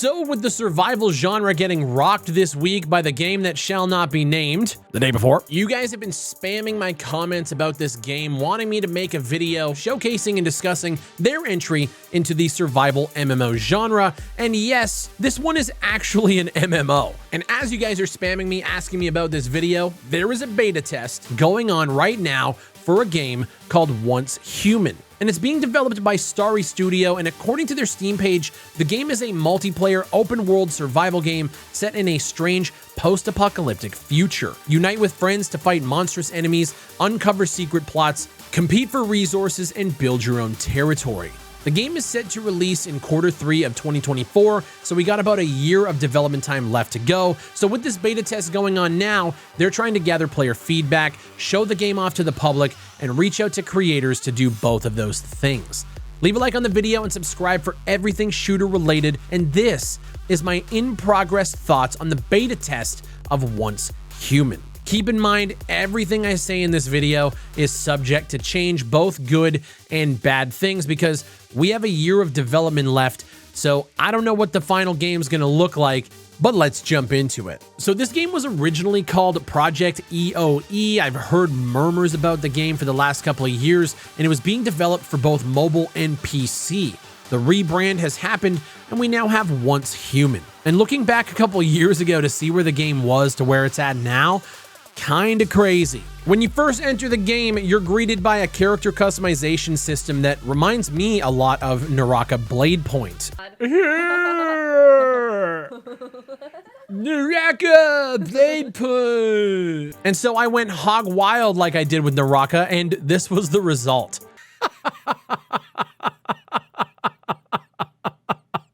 So with the survival genre getting rocked this week by the game that shall not be named the day before, you guys have been spamming my comments about this game, wanting me to make a video showcasing and discussing their entry into the survival MMO genre. And yes, this one is actually an MMO. And as you guys are spamming me, asking me about this video, there is a beta test going on right now for a game called Once Human. And it's being developed by Starry Studio, and according to their Steam page, the game is a multiplayer open-world survival game set in a strange post-apocalyptic future. Unite with friends to fight monstrous enemies, uncover secret plots, compete for resources, and build your own territory. The game is set to release in Q3 of 2024, so we got about a year of development time left to go. So with this beta test going on now, they're trying to gather player feedback, show the game off to the public, and reach out to creators to do both of those things. Leave a like on the video and subscribe for everything shooter related, and this is my in-progress thoughts on the beta test of Once Human. Keep in mind, everything I say in this video is subject to change, both good and bad things, because we have a year of development left, so I don't know what the final game is going to look like, but let's jump into it. So this game was originally called Project EOE. I've heard murmurs about the game for the last couple of years, and it was being developed for both mobile and PC. The rebrand has happened, and we now have Once Human. And looking back a couple of years ago to see where the game was to where it's at now, kinda crazy. When you first enter the game, you're greeted by a character customization system that reminds me a lot of Naraka Blade Point. Naraka Blade Point! And so I went hog wild like I did with Naraka, and this was the result.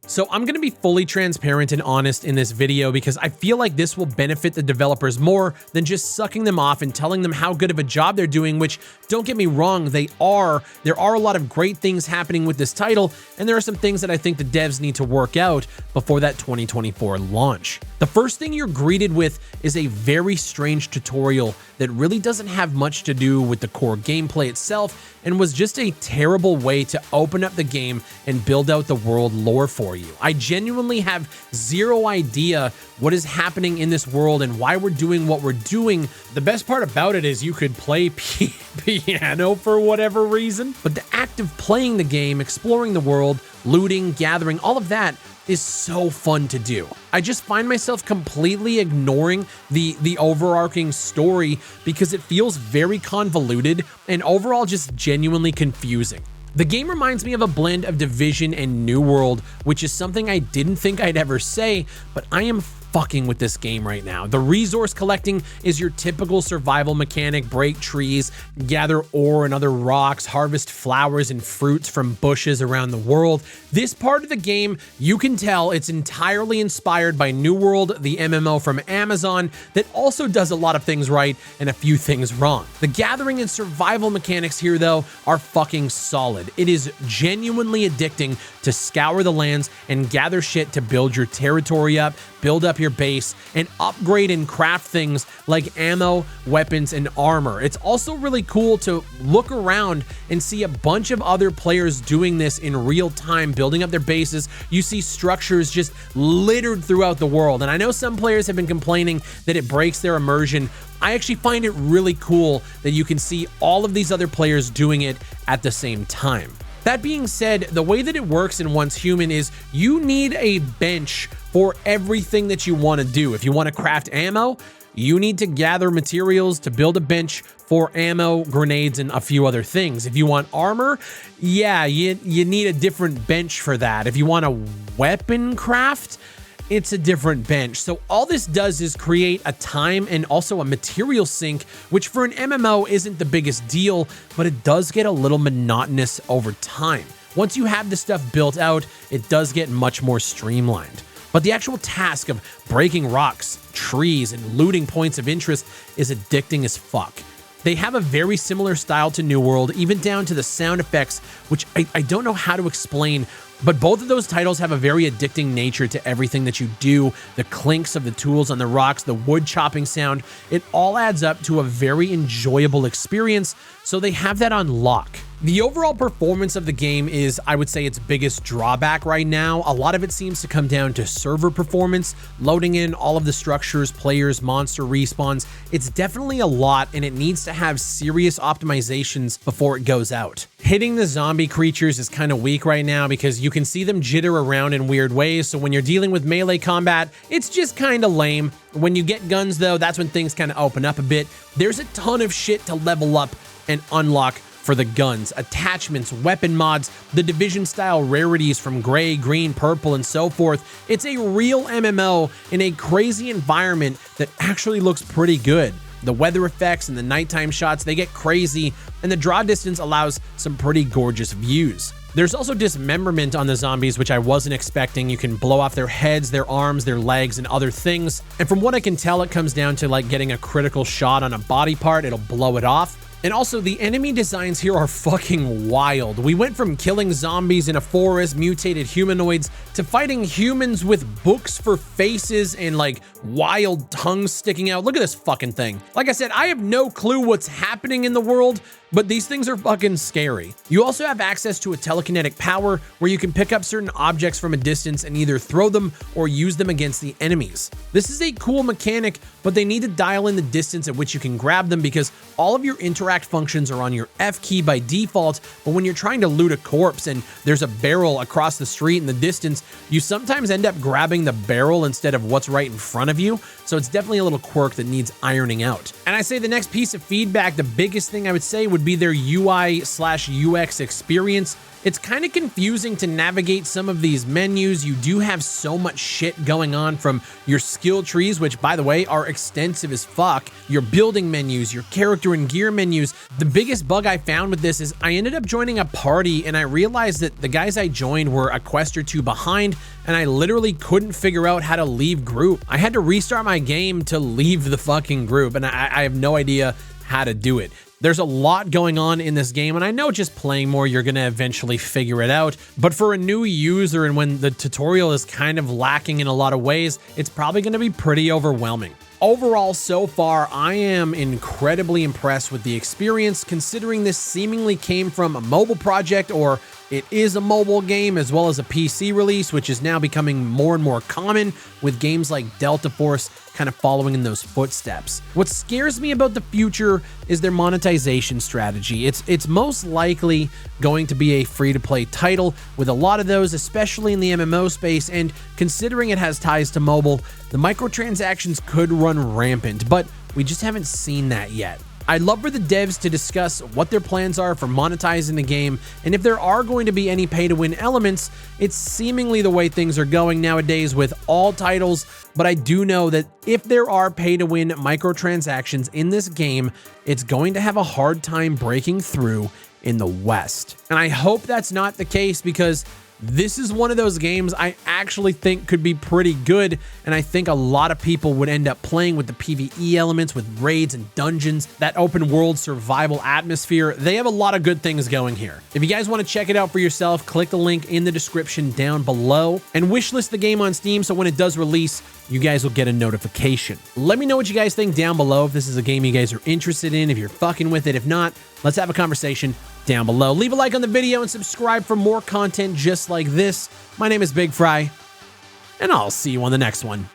So I'm going to be fully transparent and honest in this video because I feel like this will benefit the developers more than just sucking them off and telling them how good of a job they're doing, which, don't get me wrong, they are. There are a lot of great things happening with this title, and there are some things that I think the devs need to work out before that 2024 launch. The first thing you're greeted with is a very strange tutorial that really doesn't have much to do with the core gameplay itself and was just a terrible way to open up the game and build out the world lore for you. I genuinely have zero idea what is happening in this world and why we're doing what we're doing. The best part about it is you could play piano for whatever reason, but the act of playing the game, exploring the world, looting, gathering, all of that is so fun to do. I just find myself completely ignoring the overarching story because it feels very convoluted and overall just genuinely confusing. The game reminds me of a blend of Division and New World, which is something I didn't think I'd ever say, but I am fucking with this game right now. The resource collecting is your typical survival mechanic: break trees, gather ore and other rocks, harvest flowers and fruits from bushes around the world. This part of the game, you can tell it's entirely inspired by New World, the MMO from Amazon, that also does a lot of things right and a few things wrong. The gathering and survival mechanics here, though, are fucking solid. It is genuinely addicting to scour the lands and gather shit to build your territory up, build up your base, and upgrade and craft things like ammo, weapons, and armor. It's also really cool to look around and see a bunch of other players doing this in real time, building up their bases. You see structures just littered throughout the world, and I know some players have been complaining that it breaks their immersion. I actually find it really cool that you can see all of these other players doing it at the same time. That being said, the way that it works in Once Human is you need a bench for everything that you want to do. If you want to craft ammo, you need to gather materials to build a bench for ammo, grenades, and a few other things. If you want armor, yeah, you need a different bench for that. If you want a weapon craft, it's a different bench. So all this does is create a time and also a material sink, which for an MMO isn't the biggest deal, but it does get a little monotonous over time. Once you have this stuff built out, it does get much more streamlined. But the actual task of breaking rocks, trees, and looting points of interest is addicting as fuck. They have a very similar style to New World, even down to the sound effects, which I don't know how to explain. But both of those titles have a very addicting nature to everything that you do. The clinks of the tools on the rocks, the wood chopping sound, it all adds up to a very enjoyable experience, so they have that on lock. The overall performance of the game is, I would say, its biggest drawback right now. A lot of it seems to come down to server performance, loading in all of the structures, players, monster respawns. It's definitely a lot, and it needs to have serious optimizations before it goes out. Hitting the zombie creatures is kind of weak right now because you can see them jitter around in weird ways, so when you're dealing with melee combat, it's just kind of lame. When you get guns though, that's when things kind of open up a bit. There's a ton of shit to level up and unlock for the guns, attachments, weapon mods, the Division style rarities from gray, green, purple, and so forth. It's a real MMO in a crazy environment that actually looks pretty good. The weather effects and the nighttime shots, they get crazy, and the draw distance allows some pretty gorgeous views. There's also dismemberment on the zombies, which I wasn't expecting. You can blow off their heads, their arms, their legs, and other things. And from what I can tell, it comes down to like getting a critical shot on a body part, it'll blow it off. And also, the enemy designs here are fucking wild. We went from killing zombies in a forest, mutated humanoids, to fighting humans with books for faces and like wild tongues sticking out. Look at this fucking thing. Like I said, I have no clue what's happening in the world, but these things are fucking scary. You also have access to a telekinetic power where you can pick up certain objects from a distance and either throw them or use them against the enemies. This is a cool mechanic, but they need to dial in the distance at which you can grab them because all of your interact functions are on your F key by default, but when you're trying to loot a corpse and there's a barrel across the street in the distance, you sometimes end up grabbing the barrel instead of what's right in front of you, so it's definitely a little quirk that needs ironing out. And I say the next piece of feedback, the biggest thing I would say would be their UI/UX experience. It's kind of confusing to navigate some of these menus. You do have so much shit going on, from your skill trees, which by the way are extensive as fuck, your building menus, your character and gear menus. The biggest bug I found with this is I ended up joining a party and I realized that the guys I joined were a quest or two behind, and I literally couldn't figure out how to leave group. I had to restart my game to leave the fucking group, and I have no idea how to do it. There's a lot going on in this game, and I know just playing more, you're gonna eventually figure it out. But for a new user, and when the tutorial is kind of lacking in a lot of ways, it's probably gonna be pretty overwhelming. Overall, so far, I am incredibly impressed with the experience, considering this seemingly came from a mobile project, or it is a mobile game, as well as a PC release, which is now becoming more and more common with games like Delta Force kind of following in those footsteps. What scares me about the future is their monetization strategy. It's most likely going to be a free-to-play title with a lot of those, especially in the MMO space, and considering it has ties to mobile, the microtransactions could run rampant, but we just haven't seen that yet. I'd love for the devs to discuss what their plans are for monetizing the game, and if there are going to be any pay-to-win elements. It's seemingly the way things are going nowadays with all titles, but I do know that if there are pay-to-win microtransactions in this game, it's going to have a hard time breaking through in the West. And I hope that's not the case, because this is one of those games I actually think could be pretty good, and I think a lot of people would end up playing with the PvE elements, with raids and dungeons, that open world survival atmosphere. They have a lot of good things going here. If you guys want to check it out for yourself, click the link in the description down below and wishlist the game on Steam so when it does release, you guys will get a notification. Let me know what you guys think down below, if this is a game you guys are interested in, if you're fucking with it. If not, let's have a conversation down below. Leave a like on the video and subscribe for more content just like this. My name is Big Fry, and I'll see you on the next one.